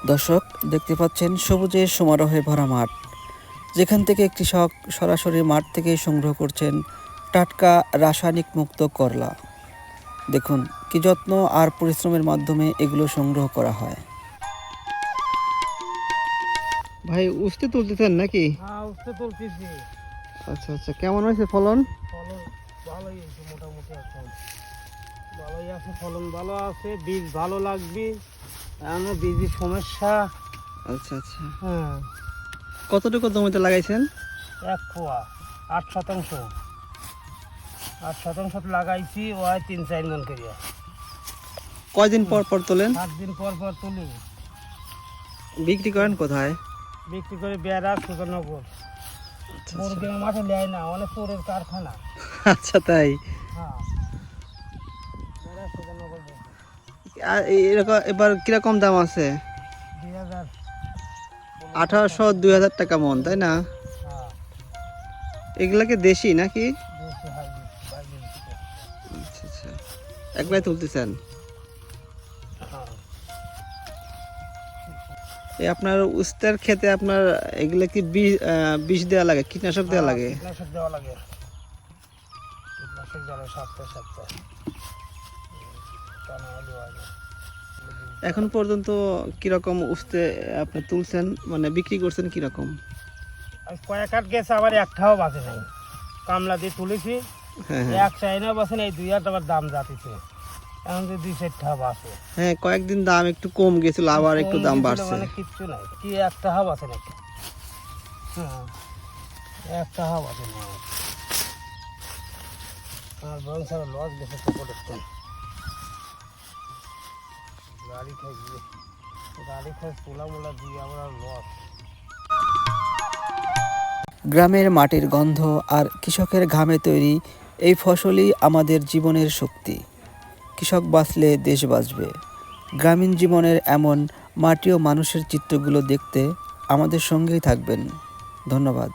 দর্শক দেখতে পাচ্ছেন সবুজে সমারোহে ভরা মাঠ, যেখান থেকে কৃষক সরাসরি মাঠ থেকে সংগ্রহ করছেন টাটকা রাসায়নিক মুক্ত করলা। দেখুন কি যত্ন আর পরিশ্রমের মাধ্যমে এগুলো সংগ্রহ করা হয়। ভাই উস্তে তুলতেছেন নাকি? হ্যাঁ, উঠতে তুলতেছি। আচ্ছা আচ্ছা, কেমন হয়েছে ফলন? ফলন ভালোই হয়েছে, মোটামুটি এখন ভালোই আছে, ফলন ভালো আছে, বীজ ভালো লাগবে। এখন বীজের সমস্যা। আচ্ছা আচ্ছা, হ্যাঁ, কতটুকু জমিতে লাগাইছেন? 1 পোয়া 8%। 8% লাগাইছি, ও 3-4 মন করিয়া। কয়দিন পর পর তোলেন? 7 দিন পর পর তুলি। বিক্রি করেন কোথায়? বিক্রি করে বেড়া সুগনগর। আচ্ছা মুরগির মাঠে নেয় না, অনেক চোরের কারখানা। আচ্ছা, তাই? হ্যাঁ, বেড়া সুগনগর। আর এরকম এবার কিরকম দাম আছে? 2000। 1800-2000 টাকা মন, তাই না? হ্যাঁ, এগুলাকে দেশি নাকি? বেশি হাইব্রিড। আচ্ছা আচ্ছা, একবারে তুলতেছেন? হ্যাঁ, এই আপনার উস্তার ক্ষেতে আপনার এগুলা কি বিষ দেওয়া লাগে, কীটনাশক দেওয়া লাগে? কীটনাশক দেওয়া লাগে। কীটনাশক দেওয়া লাগে সপ্তাহে। তা না হলে হয় না। এখন পর্যন্ত কিরকম উস্তে আপনি তুলছেন, মানে বিক্রি করছেন কিরকম? আজ কয়েক হাট গেছে, আবার একটাও বাঁচে নাই। কামলা দিয়ে তুলেছি, হ্যাঁ হ্যাঁ এক চাইনা বাঁচে নাই, 2 হাট আবার দাম যাতিছে। এখন যে 2-4টা বাঁচে। হ্যাঁ, কয়েকদিন দাম একটু কম গেছিল, আবার একটু দাম বাড়ছে। মানে কিচ্ছু নাই, কি একটা হাব আছে নাকি? হ্যাঁ, একটা হাব আছে না। আমার বরং সারা লস গেছে পকেটের। গাড়ি খাই পোলা মোলা দিয়ে আমরা লস। গ্রামের মাটির গন্ধ আর কৃষকের ঘামে তৈরি এই ফসলই আমাদের জীবনের শক্তি। কৃষক বাঁচলে দেশ বাঁচবে। গ্রামীণ জীবনের এমন মাটি ও মানুষের চিত্রগুলো দেখতে আমাদের সঙ্গেই থাকবেন। ধন্যবাদ।